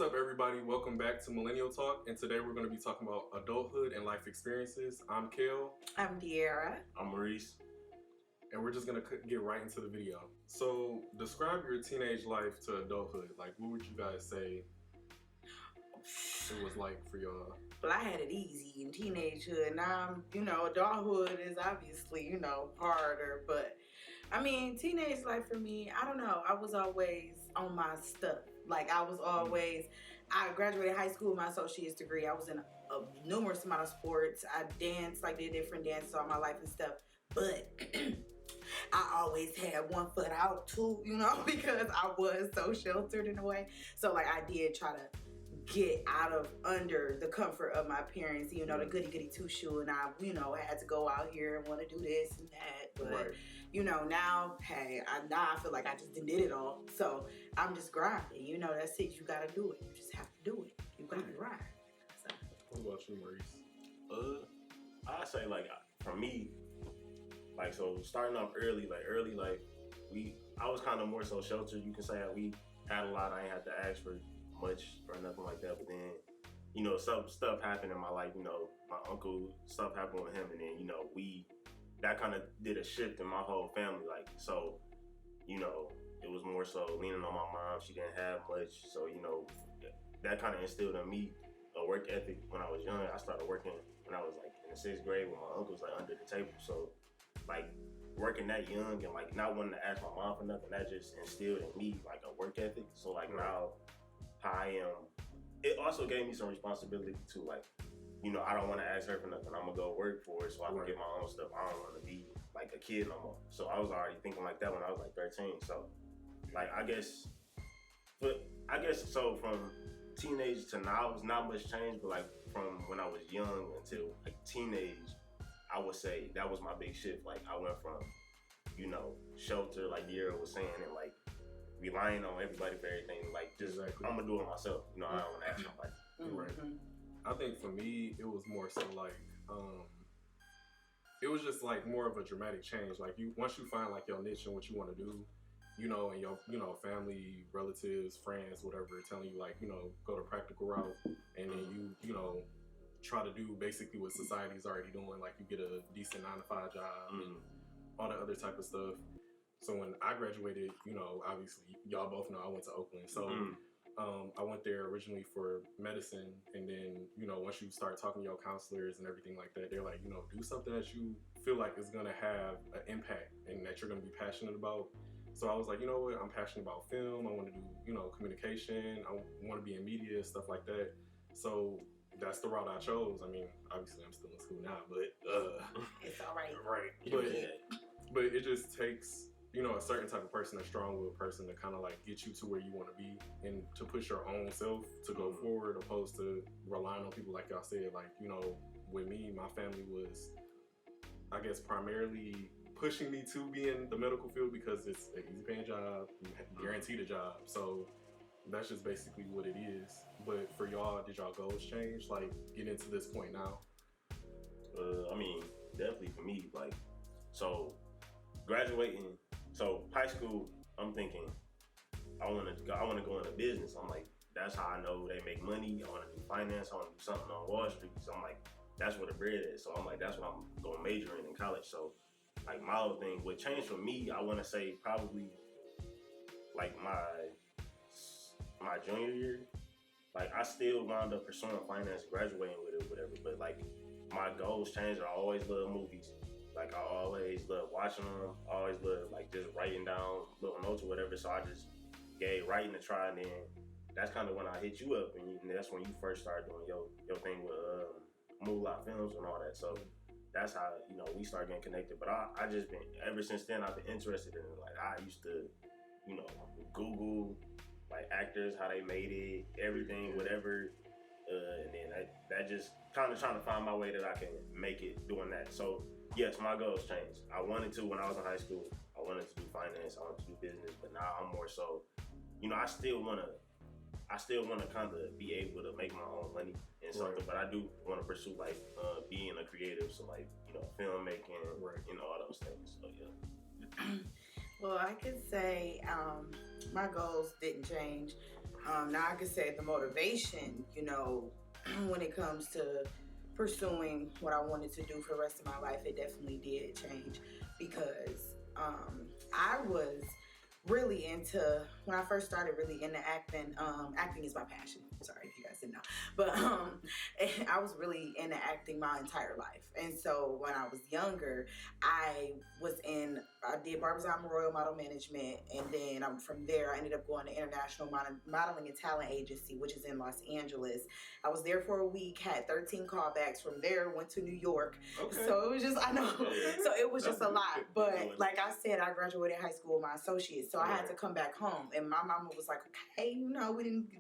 up, everybody? Welcome back to Millennial Talk, and today we're going to be talking about adulthood and life experiences. I'm Mikel. I'm Dierra. I'm Maurice. And we're just going to get right into the video. So, describe your teenage life to adulthood. Like, what would you guys say it was like for y'all? Well, I had it easy in teenagehood. Now, adulthood is obviously, harder. But, teenage life for me, I don't know. I was always on my stuff. Like, I graduated high school with my associate's degree. I was in a numerous amount of sports. I danced, did different dances all my life and stuff. But I always had one foot out too, because I was so sheltered in a way. So, I did try to get out of under the comfort of my parents, the goody two shoe, and I, had to go out here and want to do this and that. But Right. Now, hey, I feel like I just did it all. So I'm just grinding. That's it. You gotta do it. You just have to do it. You gotta grind. So. What about you, Maurice? I say for me, so starting off early life, I was kind of more so sheltered. You can say that we had a lot. I ain't had to ask for much or nothing like that, but then some stuff happened in my life. My uncle, stuff happened with him, and then that kind of did a shift in my whole family. So it was more so leaning on my mom. She didn't have much, so that kind of instilled in me a work ethic when I was young. I started working when I was in the 6th grade when my uncle was under the table. So working that young and not wanting to ask my mom for nothing, that just instilled in me a work ethic. So now how I am, it also gave me some responsibility too. I don't want to ask her for nothing. I'm gonna go work for it so I can get my own stuff. I don't want to be a kid no more. So I was already thinking like that when I was 13. So I guess so from teenage to now, it's not much change. But from when I was young until teenage, I would say that was my big shift. I went from shelter, like Dierra was saying, and relying on everybody for everything. Exactly. I'm gonna do it myself. I don't want to ask nobody. Right. I think for me, it was more so it was just more of a dramatic change. Once you find your niche and what you want to do, and your family, relatives, friends, whatever, telling you go the practical route, and then you try to do basically what society's already doing. You get a decent 9-to-5 job and all that other type of stuff. So when I graduated, obviously y'all both know I went to Oakland. So I went there originally for medicine, and then once you start talking to your counselors and everything like that, they're like, do something that you feel like is gonna have an impact and that you're gonna be passionate about. So I was like, what? I'm passionate about film. I want to do communication. I want to be in media, stuff like that. So that's the route I chose. Obviously I'm still in school now, but it's all right. Right. But it just takes a certain type of person, a strong-willed person, to kind of get you to where you want to be and to push your own self to go forward, opposed to relying on people like y'all said. With me, my family was, I guess, primarily pushing me to be in the medical field because it's an easy-paying job, guaranteed a job. So that's just basically what it is. But for y'all, did y'all goals change? Getting to this point now? Definitely for me. So graduating. So high school, I'm thinking I want to go into business. I'm that's how I know they make money. I want to do finance. I want to do something on Wall Street. So I'm that's where the bread is. So I'm that's what I'm going to major in college. So my whole thing, what changed for me, I want to say probably my junior year. I still wound up pursuing finance, graduating with it, whatever. But my goals changed. I always loved movies. I always love watching them. I always love just writing down little notes or whatever. So I just gave writing a try, and then that's kind of when I hit you up, and that's when you first started doing your thing with Moonlight Films and all that. So that's how we started getting connected. But I just been ever since then. I've been interested in it. I used to Google actors, how they made it, everything, whatever. And then that just kind of trying to find my way that I can make it doing that. So yes, my goals changed. I wanted to when I was in high school. I wanted to do finance. I wanted to do business. But now I'm more so, I still want to kind of be able to make my own money and something. Right. But I do want to pursue being a creative. So filmmaking, right. All those things. So yeah. Well, I could say my goals didn't change. Now I could say the motivation, when it comes to pursuing what I wanted to do for the rest of my life, it definitely did change because I was really into, when I first started really into acting, acting is my passion. Sorry if you guys didn't know. But I was really into acting my entire life. And so when I was younger, I did Barbizon Royal Model Management. And then from there, I ended up going to International Modeling and Talent Agency, which is in Los Angeles. I was there for a week, had 13 callbacks. From there, went to New York. Okay. So it was just, I know. So it was just a lot. But like I said, I graduated high school with my associates. So I had to come back home. And my mama was like, okay,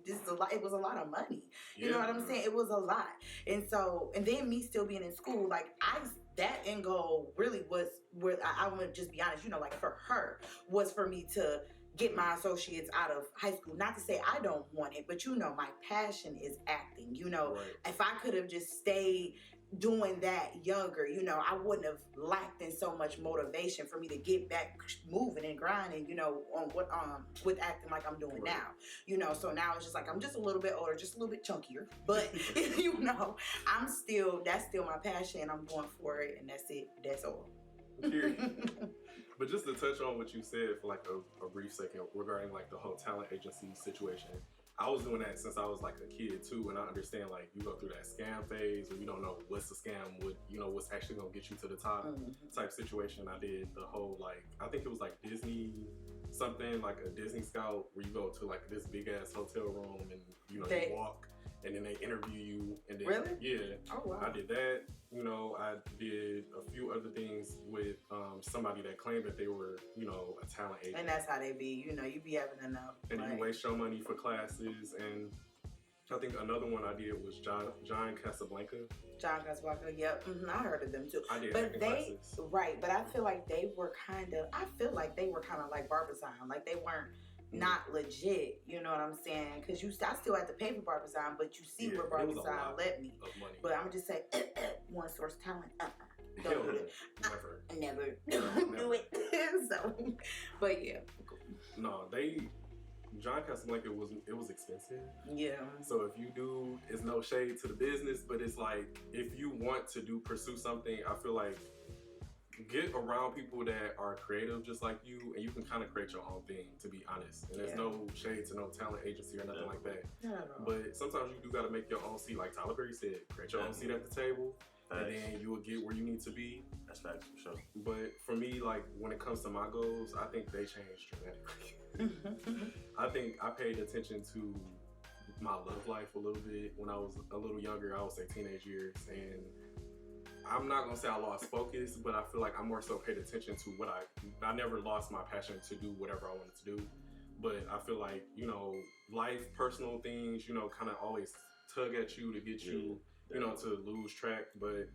this is a lot. It was a lot of money. You know what I'm saying? It was a lot. And so, and then me still being in school, like that end goal really was where I want to just be honest, like for her was for me to get my associates out of high school. Not to say I don't want it, but my passion is acting. Right. If I could have just stayed doing that younger, I wouldn't have lacked in so much motivation for me to get back moving and grinding, on what with acting like I'm doing now. So now it's just like I'm just a little bit older, just a little bit chunkier. But that's still my passion. I'm going for it, and that's it. That's all. But just to touch on what you said for like a brief second regarding like the whole talent agency situation, I was doing that since I was like a kid too, and I understand like you go through that scam phase where you don't know what's the scam, what's actually gonna get you to the top type situation. I did the whole I think it was like Disney something, like a Disney Scout, where you go to like this big ass hotel room and you walk and then they interview you and then really? Yeah. Oh wow. I did that. I did a few other things with somebody that claimed that they were, a talent agent. And that's how they be, you be having enough. And you waste your money for classes. And I think another one I did was John Casablanca. John Casablanca, yep. Mm-hmm. I heard of them too. I did but classes. Right, but I feel like they were kind of like Barbizon. Like they weren't not legit, you know what I'm saying? Because I still had to pay for Barbizon, but you see where Barbizon let me. But I'm just saying, one source talent, don't do it. Never do it. So, but yeah. No, John Casablanca was expensive. Yeah. So if you do, it's no shade to the business, but it's like if you want to pursue something, I feel like get around people that are creative just like you, and you can kind of create your own thing, to be honest. And there's no shade to no talent agency or nothing like that. But sometimes you do got to make your own seat. Like Tyler Perry said, create your own seat at the table, and then you will get where you need to be. That's facts for sure. But for me, like when it comes to my goals, I think they changed dramatically. I think I paid attention to my love life a little bit when I was a little younger. I would say teenage years, and I'm not gonna say I lost focus, but I feel like I more so paid attention to what I never lost my passion to do whatever I wanted to do. But I feel like, life, personal things, kind of always tug at you to get you, to lose track. But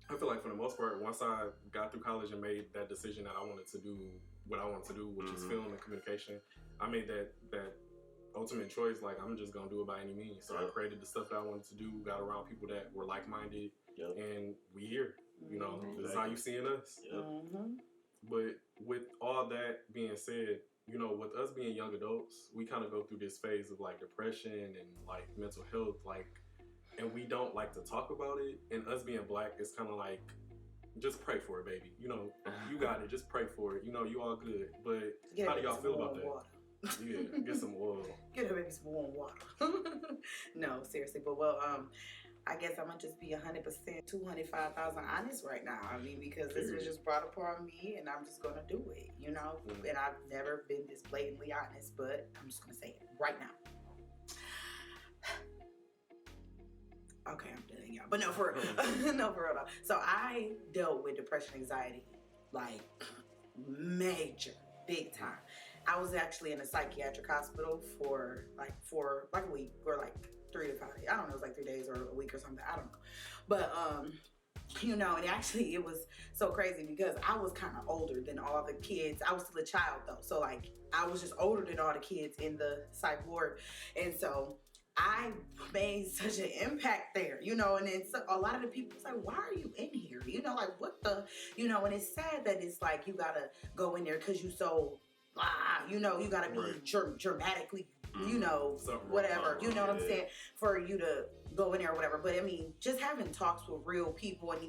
I feel like for the most part, once I got through college and made that decision that I wanted to do what I wanted to do, which is film and communication, I made that ultimate choice. Like, I'm just gonna do it by any means. So I created the stuff that I wanted to do, got around people that were like-minded. Yep. And we here, this is how you seeing us. Yep. But with all that being said, with us being young adults, we kind of go through this phase of like depression and like mental health, and we don't like to talk about it. And us being Black, it's kind of like, just pray for it, baby. You got it. Just pray for it. You all good. But how do y'all feel about that? Water. Yeah, get some oil. Get her baby some warm water. No, seriously. But I guess I'm gonna just be 100%, 205,000 honest right now. I mean, because this was just brought upon me, and I'm just gonna do it, And I've never been this blatantly honest, but I'm just gonna say it right now. Okay, I'm done, y'all. But no, for real. No, for real though. So I dealt with depression, anxiety, like major, big time. I was actually in a psychiatric hospital for a week or 3 to 5 days. I don't know, it was 3 days or a week or something. I don't know. But, and actually it was so crazy because I was kind of older than all the kids. I was still a child though. So I was just older than all the kids in the psych ward. And so I made such an impact there, and then a lot of the people was like, why are you in here? What the, and it's sad that it's you gotta go in there because you so, you gotta be dramatically you know, Something whatever, wrong. you know what I'm Yeah. saying, for you to go in there or whatever. But I mean, just having talks with real people, and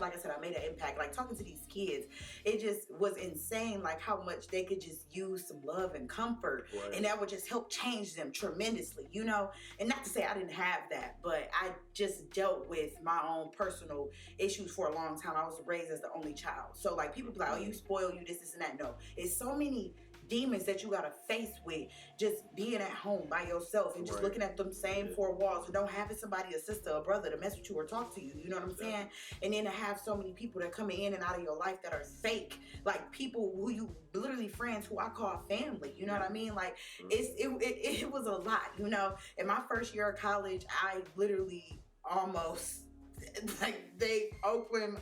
like I said, I made an impact. Like talking to these kids, it just was insane. Like how much they could just use some love and comfort, Right. and that would just help change them tremendously, you know. And not to say I didn't have that, but I just dealt with my own personal issues for a long time. I was raised as the only child, so like people be like, "Oh, you spoiled, you this and that." No, it's so many demons that you gotta face with just being at home by yourself and just Right. looking at them same four walls and don't having somebody, a sister, a brother, to mess with you or talk to you. You know what I'm saying? And then to have so many people that come in and out of your life that are fake, like people who you literally friends who I call family. You know what I mean? Like it was a lot. You know, in my first year of college, I literally almost. Like they Oakland,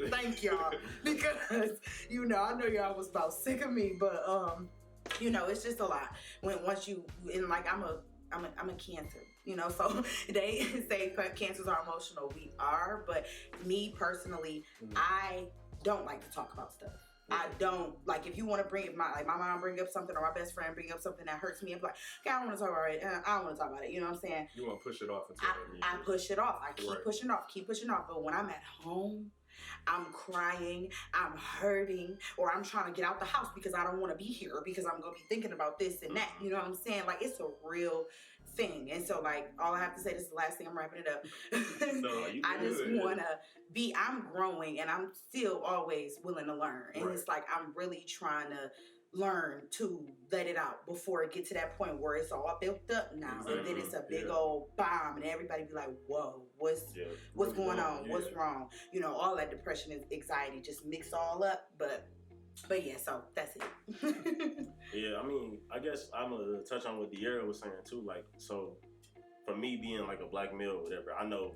thank y'all, because you know I know y'all was about sick of me, but you know it's just a lot when once you and like I'm a Cancer, you know, so they say cancers are emotional. We are, but me personally, I don't like to talk about stuff. I don't like if you want to bring my mom bring up something or my best friend bring up something that hurts me. I'm like, okay, I don't want to talk about it. I don't want to talk about it. You know what I'm saying? You want to push it off until I push it off. I keep Right. pushing off. But when I'm at home, I'm crying, I'm hurting, or I'm trying to get out the house because I don't want to be here or because I'm going to be thinking about this and that. You know what I'm saying? Like, it's a real thing. And so, like, all I have to say, this is the last thing, I'm wrapping it up. No, you I just good. want to I'm growing and I'm still always willing to learn. And Right. it's like, I'm really trying to learn to let it out before it get to that point where it's all built up now, and then it's a big old bomb and everybody be like, whoa, what's going on? Yeah. What's wrong? You know, all that depression and anxiety just mix all up. But yeah, so that's it. Yeah, I mean, I guess I'm gonna touch on what Dierra was saying too. Like, so for me being like a black male or whatever, I know,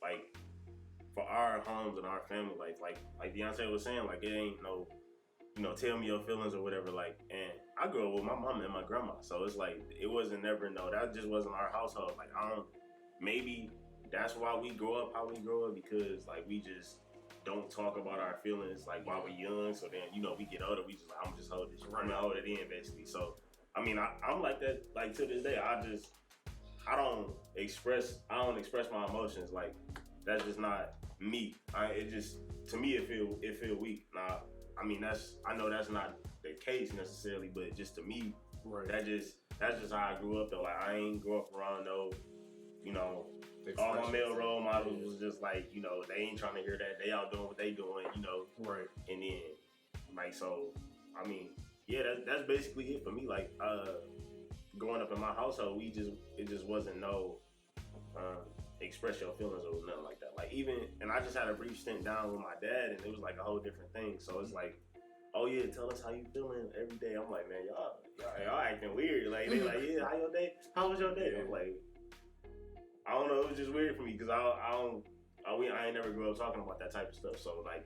like, for our homes and our family life, like Beyonce was saying, like, it ain't no, you know, tell me your feelings or whatever. Like, and I grew up with my mom and my grandma, so it's like it wasn't never that just wasn't our household. Like, maybe that's why we grow up how we grow up, because like we just don't talk about our feelings like while we're young. So then, you know, we get older, we just like, I'm just holding it. I'm gonna hold it in basically. So I mean, I'm like that. Like to this day, I don't express my emotions. Like that's just not me. To me it feel weak. Now, I mean, I know that's not the case necessarily, but just to me, Right. that's just how I grew up though. Like I ain't grew up around no, you know, all my male role models was just like, you know, they ain't trying to hear that. They out doing what they doing, you know. Right. And then, like, so, I mean, yeah, that's basically it for me. Like, growing up in my household, it just wasn't no express your feelings or nothing like that. Like even, and I just had a brief stint down with my dad, and it was like a whole different thing. So it's like, oh yeah, tell us how you feeling every day. I'm like, man, y'all acting weird. Like they like, yeah, how your day? How was your day? I'm like, I don't know. It was just weird for me because I ain't never grew up talking about that type of stuff. So like,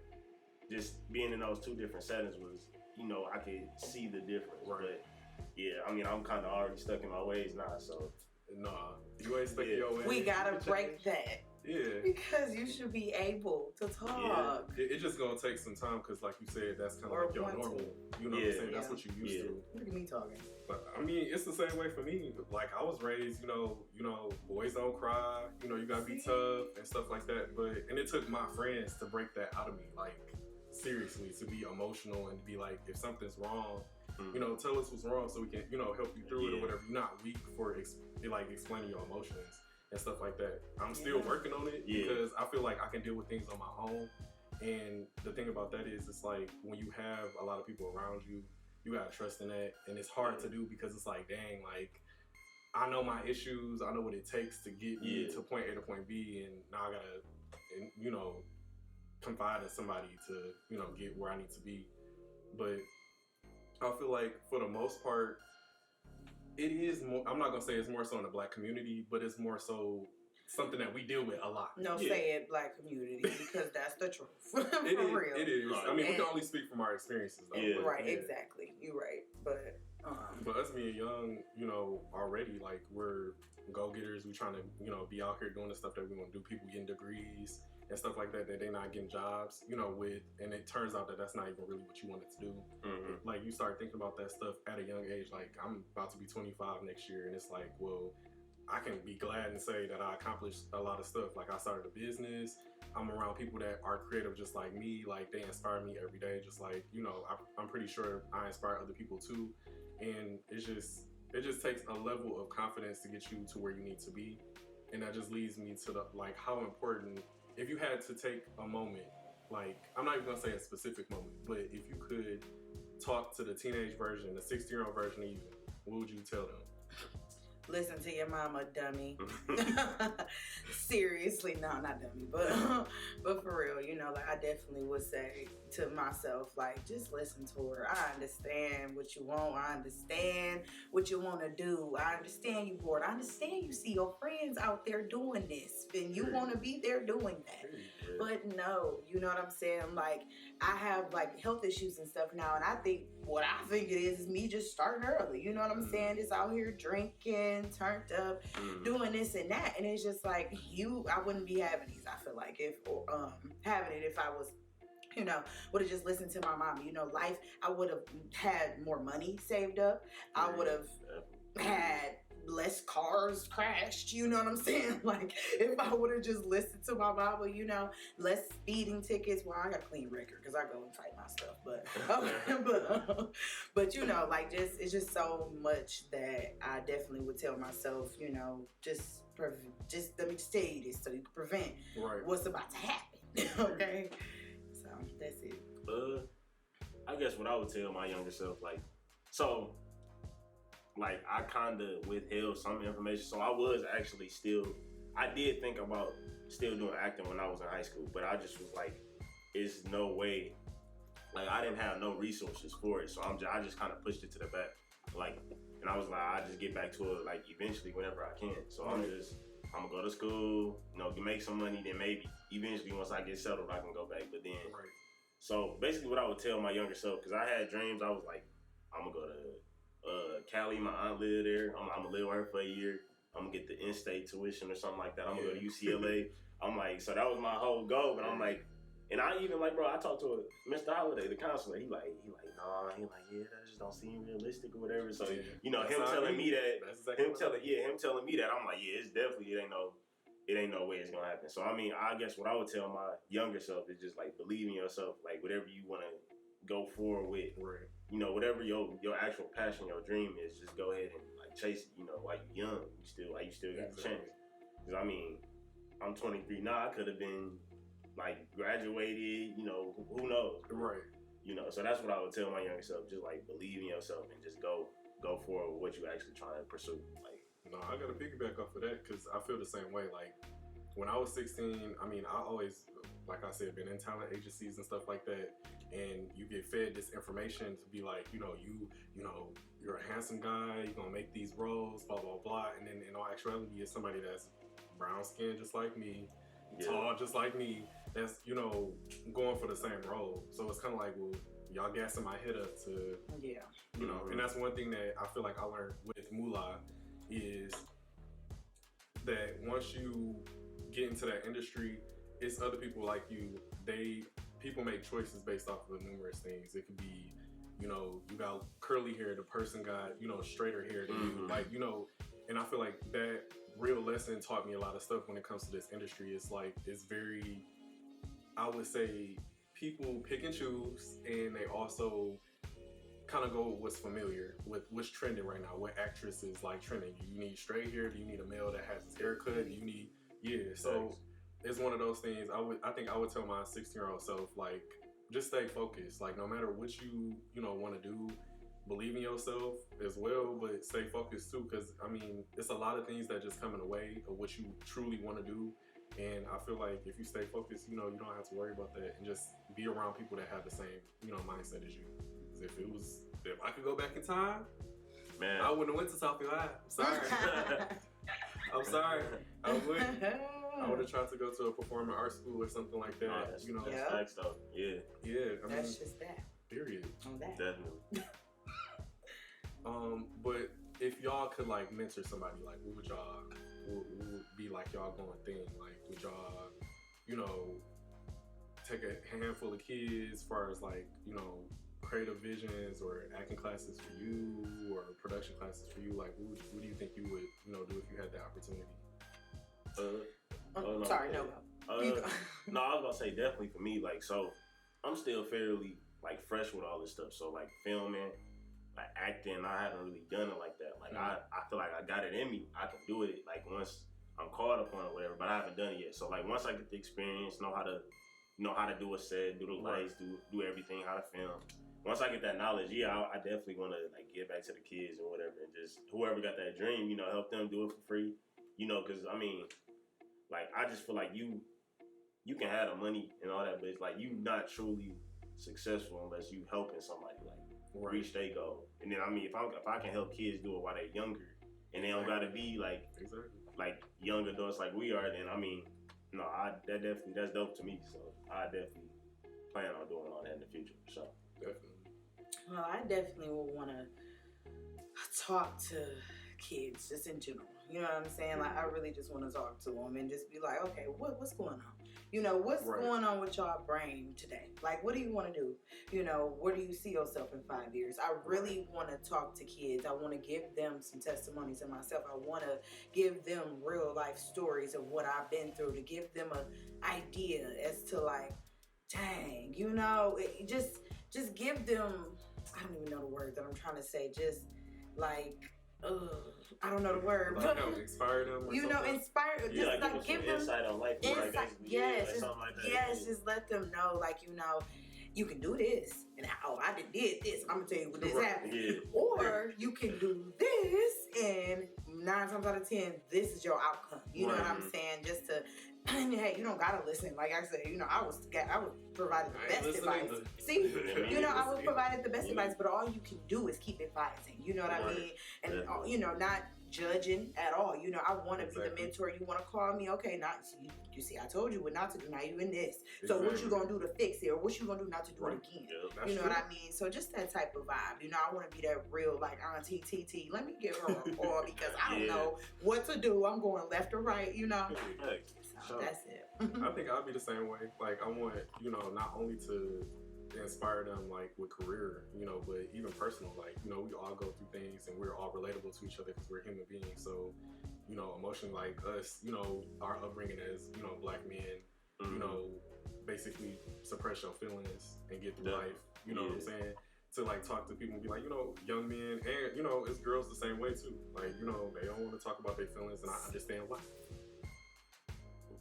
just being in those two different settings was, you know, I could see the difference. Right. But yeah, I mean, I'm kind of already stuck in my ways now. So Nah, you ain't stuck in your ways. We gotta break that. Yeah. Because you should be able to talk. Yeah. It just gonna take some time because, like you said, that's kind of Or like your want normal. to. You know what I'm saying? That's what you used to. Look at me talking. But I mean, it's the same way for me. Like I was raised, you know, boys don't cry. You know, you gotta be tough and stuff like that. And it took my friends to break that out of me. Like seriously, to be emotional and to be like, if something's wrong, you know, tell us what's wrong so we can, you know, help you through it or whatever. You're not weak for explaining your emotions and stuff like that. I'm still working on it because I feel like I can deal with things on my own. And the thing about that is, it's like when you have a lot of people around you, you gotta trust in that, and it's hard to do because it's like, dang, like I know my issues, I know what it takes to get me to point A to point B, and now I gotta, you know, confide in somebody to, you know, get where I need to be. But I feel like for the most part, it is more, I'm not gonna say it's more so in the black community, but it's more so something that we deal with a lot. No, say it, black community, because that's the truth. For real. It is. I mean, we can only speak from our experiences, though. Right, exactly. You're right. But But us being young, you know, already, like, we're go-getters. We trying to, you know, be out here doing the stuff that we want to do. People getting degrees and stuff like that they're not getting jobs, you know, with. And it turns out that that's not even really what you wanted to do. Mm-hmm. Like, you start thinking about that stuff at a young age. Like, I'm about to be 25 next year, and it's like, well, I can be glad and say that I accomplished a lot of stuff. Like, I started a business. I'm around people that are creative just like me. Like, they inspire me every day. Just like, you know, I'm pretty sure I inspire other people too. And it just takes a level of confidence to get you to where you need to be. And that just leads me to the, like, how important, if you had to take a moment, like, I'm not even gonna say a specific moment, but if you could talk to the teenage version, the 16-year-old version of you, what would you tell them? Listen to your mama, dummy. Seriously, no, not dummy, but for real, you know, like, I definitely would say to myself, like, just listen to her. I understand what you want. I understand what you want to do. I understand you bored. I understand you see your friends out there doing this, and you want to be there doing that. But no, you know what I'm saying? Like, I have, like, health issues and stuff now, and I think what I think it is me just starting early. You know what I'm saying? Just out here drinking, turned up, doing this and that, and it's just like, I wouldn't be having these. I feel like having it if I was, you know, would have just listened to my mom. You know, life, I would have had more money saved up. I would have had less cars crashed, you know what I'm saying? Like, if I would have just listened to my mama, you know, less speeding tickets. Well, I got a clean record because I go and fight my stuff, but you know, like, it's just so much that I definitely would tell myself, you know, just let me just tell you this so you can prevent what's about to happen. Okay, so that's it. I guess what I would tell my younger self, like, I kind of withheld some information. So I did think about still doing acting when I was in high school, but I just was like, it's no way. Like, I didn't have no resources for it. So I just kind of pushed it to the back. Like, and I was like, I just get back to it, like, eventually whenever I can. So I'm gonna go to school, you know, make some money, then maybe eventually once I get settled, I can go back. But then, so basically what I would tell my younger self, because I had dreams, I was like, I'm gonna go to Cali, my aunt lived there. I'm gonna live with her for a year. I'm gonna get the in-state tuition or something like that. I'm gonna go to UCLA. I'm like, so that was my whole goal. But I'm like, and I even like, bro, I talked to Mr. Holiday, the counselor. He like, nah. He like, yeah, that just don't seem realistic or whatever. So you know, him telling me that, him telling me that, I'm like, yeah, it's definitely it ain't no way it's gonna happen. So I mean, I guess what I would tell my younger self is just like, believe in yourself. Like, whatever you wanna go forward with. You know, whatever your actual passion, your dream is, just go ahead and, like, chase it. You know, while you're young, you still got the chance. Because I mean, I'm 23 now. I could have been, like, graduated. You know, who knows? You know, so that's what I would tell my younger self. Just, like, believe in yourself and just go for what you actually trying to pursue. Like, no, I gotta piggyback off of that because I feel the same way. Like, when I was 16, I mean, I always, like I said, been in talent agencies and stuff like that. And you get fed this information to be like, you know, you're a handsome guy, you're gonna make these roles, blah, blah, blah. And then in all actuality, you're somebody that's brown skinned just like me, tall just like me, that's, you know, going for the same role. So it's kind of like, well, y'all gassing my head up to, you know, and that's one thing that I feel like I learned with Moolah is that once you get into that industry, it's other people like you, people make choices based off of numerous things. It could be, you know, you got curly hair, the person got, you know, straighter hair than you. Like, you know, and I feel like that real lesson taught me a lot of stuff when it comes to this industry. It's like, it's very, I would say, people pick and choose, and they also kind of go with what's familiar, with what's trending right now, what actress is like trending. Do you need straight hair? Do you need a male that has his haircut? Do you need, so it's one of those things. I think I would tell my 16-year-old self, like, just stay focused. Like, no matter what you want to do, believe in yourself as well, but stay focused too. Because I mean, it's a lot of things that just come in the way of what you truly want to do. And I feel like if you stay focused, you know, you don't have to worry about that, and just be around people that have the same, you know, mindset as you. Because if I could go back in time, man, I wouldn't have went to South Carolina. I'm sorry. I'm sorry. I would have tried to go to a performing arts school or something like that. No, you know, that's facts though. Yeah. I mean, that's just that. Period. On that. Definitely. But if y'all could like mentor somebody, like what would y'all would be like y'all going thing? Like would y'all, you know, take a handful of kids as far as like, you know, creative visions or acting classes for you or production classes for you? Like what do you think you would, you know, do if you had the opportunity? No, sorry, no. No, I was about to say definitely for me. Like, so I'm still fairly like fresh with all this stuff. So like filming, like acting, I haven't really done it like that. Like I feel like I got it in me. I can do it like once I'm called upon or whatever, but I haven't done it yet. So like once I get the experience, know how to do a set, do the lights, do everything, how to film. Once I get that knowledge, I definitely want to like give back to the kids or whatever, and just whoever got that dream, you know, help them do it for free. You know, because I mean, like I just feel like you can have the money and all that, but it's like you not truly successful unless you helping somebody like reach their goal. And then I mean, if I can help kids do it while they're younger, and they don't gotta be like young adults like we are, then I mean, no, that's dope to me. So I definitely plan on doing all that in the future. So definitely. Well, I definitely would want to talk to kids just in general. You know what I'm saying? Like, I really just want to talk to them and just be like, okay, what's going on? You know, what's going on with y'all brain today? Like, what do you want to do? You know, where do you see yourself in 5 years? I really want to talk to kids. I want to give them some testimonies of myself. I want to give them real life stories of what I've been through, to give them an idea as to like, dang, you know, just give them, I don't even know the word that I'm trying to say, just like, I don't know the word. Like how inspire them or you know, inspire, just like give them insight on life. Insight, yes, like something like that. Yes, just let them know, like, you know, you can do this. And I did this. I'm going to tell you what this happened. Yeah. Or you can do this, and 9 times out of 10, this is your outcome. You know what I'm saying? Just to, hey, you don't got to listen. Like I said, you know, I was provided the best advice. See, you know, I was provided the best advice, but all you can do is keep advising. You know what I mean? And, you know, not judging at all. You know, I want to be the mentor. You want to call me? Okay, not you see, I told you what not to do. Now you in this. So what you gonna do to fix it, or what you gonna do not to do it again? You know what I mean? So just that type of vibe. You know, I want to be that real like Auntie TT. Let me give her a call because I don't know what to do. I'm going left or right. You know. So that's it. I think I'll be the same way. Like I want, you know, not only to inspire them like with career, you know, but even personal. Like, you know, we all go through things and we're all relatable to each other because we're human beings. So, you know, emotionally, like us, you know, our upbringing as, you know, black men, you know, basically suppress your feelings and get through life. You know what I'm saying? To like talk to people and be like, you know, young men and, you know, it's girls the same way too. Like, you know, they don't want to talk about their feelings, and I understand why.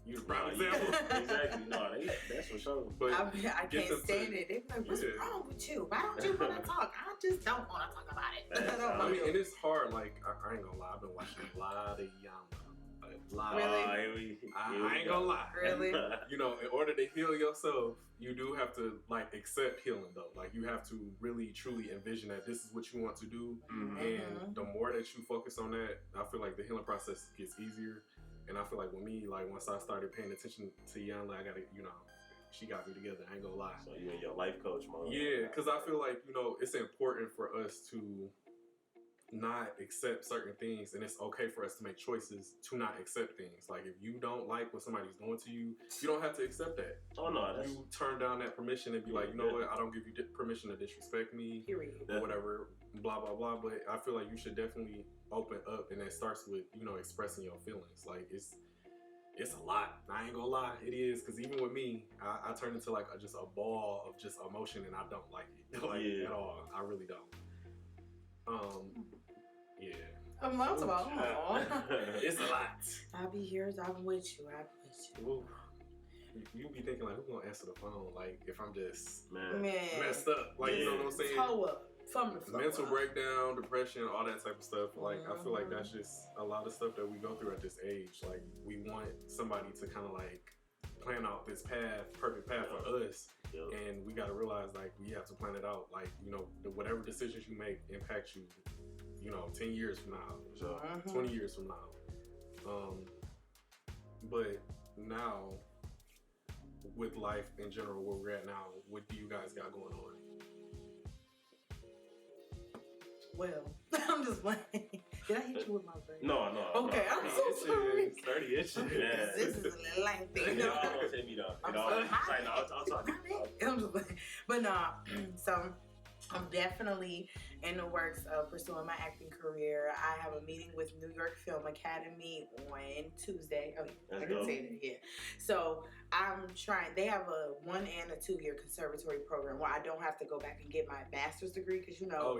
You the prime example. Exactly. No, that's for sure. But I can't stand it. They're like, what's wrong with you? Why don't you want to talk? I just don't want to talk about it. I mean, and it's hard. Like, I ain't gonna lie. I've been watching a lot of Yama. Really? I ain't gonna lie. Really? You know, in order to heal yourself, you do have to, like, accept healing, though. Like, you have to really, truly envision that this is what you want to do. And the more that you focus on that, I feel like the healing process gets easier. And I feel like with me, like once I started paying attention to Yana, I gotta, you know, she got me together. I ain't gonna lie. So you in your life coach mode. Yeah, because I feel like, you know, it's important for us to not accept certain things, and it's okay for us to make choices to not accept things. Like if you don't like what somebody's doing to you, you don't have to accept that. Oh no, you turn down that permission and be like, you know what, I don't give you permission to disrespect me, or whatever, blah blah blah. But I feel like you should definitely open up, and it starts with, you know, expressing your feelings. Like it's a lot. I ain't gonna lie, it is, because even with me, I turn into like just a ball of just emotion, and I don't like it at all. I really don't. Yeah. Multiple. It's a lot. I'll be here. I'm with you. Ooh. You be thinking like, who's gonna answer the phone? Like if I'm just messed up, like you know what I'm saying? Toe up from the floor. Mental breakdown, depression, all that type of stuff. Like I feel like that's just a lot of stuff that we go through at this age. Like we want somebody to kind of like plan out this perfect path for us. And we got to realize like we have to plan it out. Like, you know, whatever decisions you make impact you, you know, 10 years from now, so 20 years from now. But now, with life in general, where we're at now, what do you guys got going on? Well, I'm just playing. Did I hit you with my brain? No. Okay, I'm so sorry. 30 inches. Yeah. This is a little lengthy. You almost hit me though. I'm Like, no, I'll talk. I'm just playing. But nah, so I'm definitely in the works of pursuing my acting career. I have a meeting with New York Film Academy on Tuesday. Oh, That's I can dope. say that, yeah. So I'm trying. They have a 1 and a 2 year conservatory program where I don't have to go back and get my master's degree because I'm not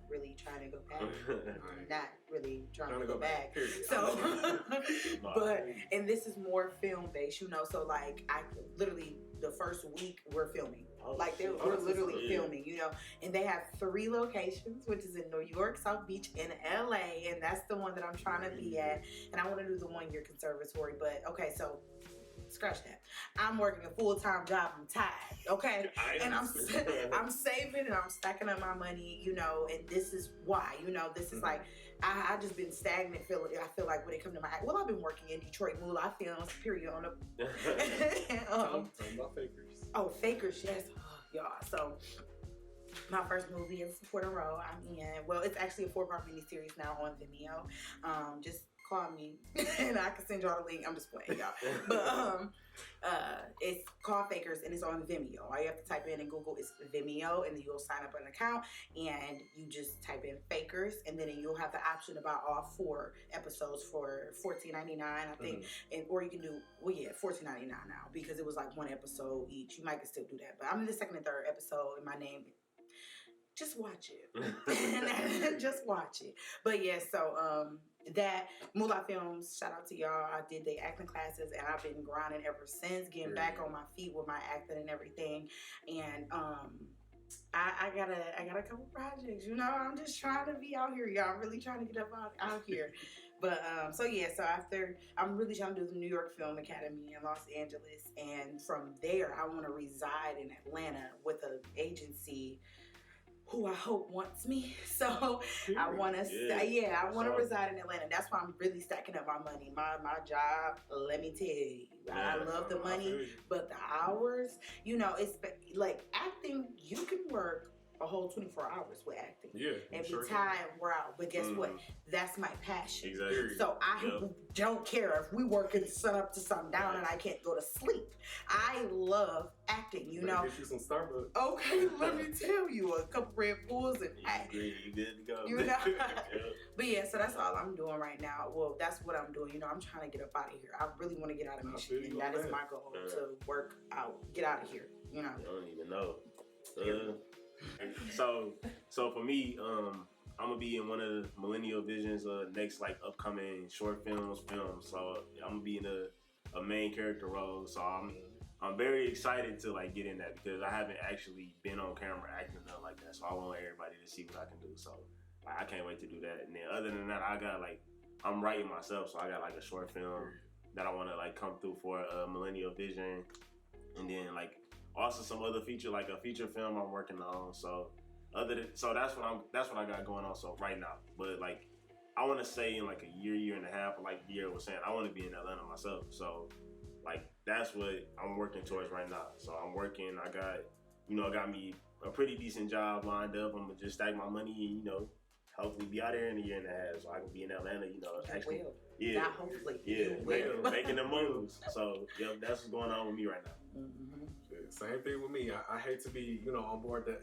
really trying to go back. I'm not really trying to go back. Period. So, but and this is more film based, So like I literally the first week we're filming. Like we're literally filming, and they have 3 locations, which is in New York, South Beach, and LA, and that's the one that I'm trying to be at. And I want to do the 1 year conservatory, but okay, so scratch that. I'm working a full-time job. I'm tired, okay, and I'm saving and I'm stacking up my money, and this is why, this is like I just been stagnant. I feel like when it comes to my I've been working in Detroit Moolah Films, period, on the Tell them about Fakers. Oh, Fakers, yes. Y'all. So, my first movie is a supporting role. I'm in. Well, it's actually a 4-part miniseries now on Vimeo. Just call me and I can send y'all the link. I'm just playing, y'all. But it's called Fakers and it's on Vimeo. All you have to type in Google is Vimeo, and then you'll sign up an account and you just type in Fakers, and then you'll have the option about all 4 episodes for $14.99, I think, or you can do $14.99 now because it was like 1 episode each. You might still do that, but I'm in the 2nd and 3rd episode, and my name. Just watch it. Just watch it. But yeah, so that Moolah Films, shout out to y'all. I did the acting classes and I've been grinding ever since, getting back on my feet with my acting and everything. And I got a couple projects, I'm just trying to be out here, y'all. I'm really trying to get up out here. But so after I'm really trying to do the New York Film Academy in Los Angeles, and from there I want to reside in Atlanta with an agency who I hope wants me. So I want to I want to reside in Atlanta. That's why I'm really stacking up my money. My job, let me tell you, I love the money, but the hours, it's like acting, you can work a whole 24 hours with acting. Yeah. And be tired, we're out. But guess what? That's my passion. Exactly. So I don't care if we working sun up to sundown and I can't go to sleep. I love acting, Get you some Starbucks. Okay, let me tell you, a couple Red Bulls and you good to go. But yeah, so that's all I'm doing right now. Well, that's what I'm doing. I'm trying to get up out of here. I really want to get out of Michigan. That is my goal, to work out, get out of here. You don't even know. So for me, I'm gonna be in one of the Millennial Vision's next upcoming short films. So I'm gonna be in a main character role. So I'm very excited to get in that because I haven't actually been on camera acting nothing like that. So I want everybody to see what I can do. So I can't wait to do that. And then other than that, I got I'm writing myself. So I got a short film that I want to come through for Millennial Vision, and then also some other feature, a feature film I'm working on. So that's what I got going on. So right now, but I want to say in a year and a half, like Dierra was saying, I want to be in Atlanta myself. So that's what I'm working towards right now. So I'm working. I got me a pretty decent job lined up. I'm gonna just stack my money and hopefully be out there in a year and a half, so I can be in Atlanta. Actually, not hopefully, making the moves. So that's what's going on with me right now. Same thing with me. I hate to be, on board the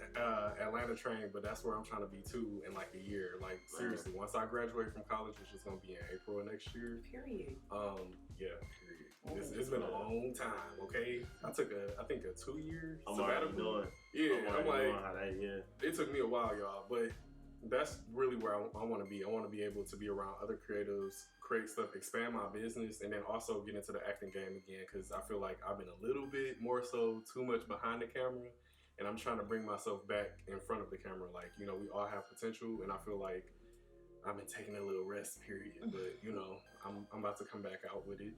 Atlanta train, but that's where I'm trying to be too in a year. Seriously, once I graduate from college, which is going to be in April of next year. Period. Period. It's been a long time, okay? I took a 2-year sabbatical. It took me a while, y'all, but that's really where I want to be. I want to be able to be around other creatives, create stuff, expand my business, and then also get into the acting game again, because I feel like I've been a little bit more so too much behind the camera, and I'm trying to bring myself back in front of the camera. We all have potential, and I feel like I've been taking a little rest, period. But, I'm about to come back out with it.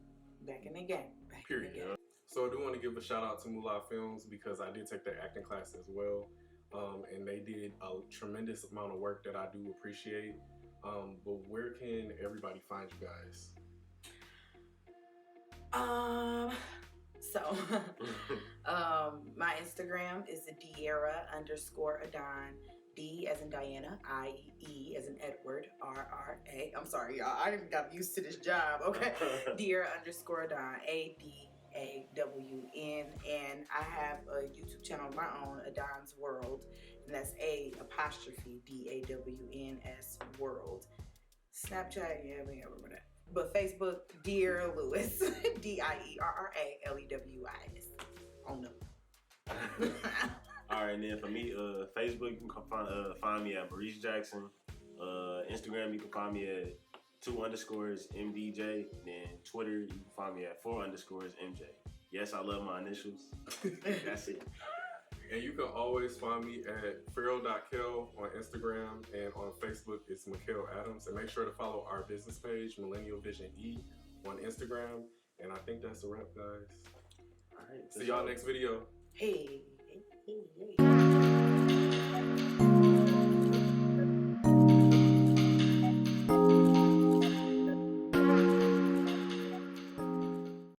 Back in the game. Period. So I do want to give a shout out to Moolah Films because I did take their acting class as well. And they did a tremendous amount of work that I do appreciate. But where can everybody find you guys? My Instagram is Dierra _Adawn, D as in Diana, I-E as in Edward, R-R-A. I'm sorry, y'all. I didn't got used to this job, okay? Dierra _Adawn, A-D-A-W-N. And I have a YouTube channel of my own, Adawn's World. And that's A_D-A-W-N-S World. Snapchat, yeah, we don't remember that. But Facebook, Dierra Lewis, Dierra-Lewis. On them. All right, and then for me, Facebook, you can find me at Maurice Jackson. Instagram, you can find me at 2_MDJ. And then Twitter, you can find me at 4_MJ. Yes, I love my initials. That's it. And you can always find me at Pharaoh.kel on Instagram, and on Facebook it's Mikel Adams. And make sure to follow our business page, Millennialvisione, on Instagram. And I think that's a wrap, guys. All right. See y'all next video. Hey.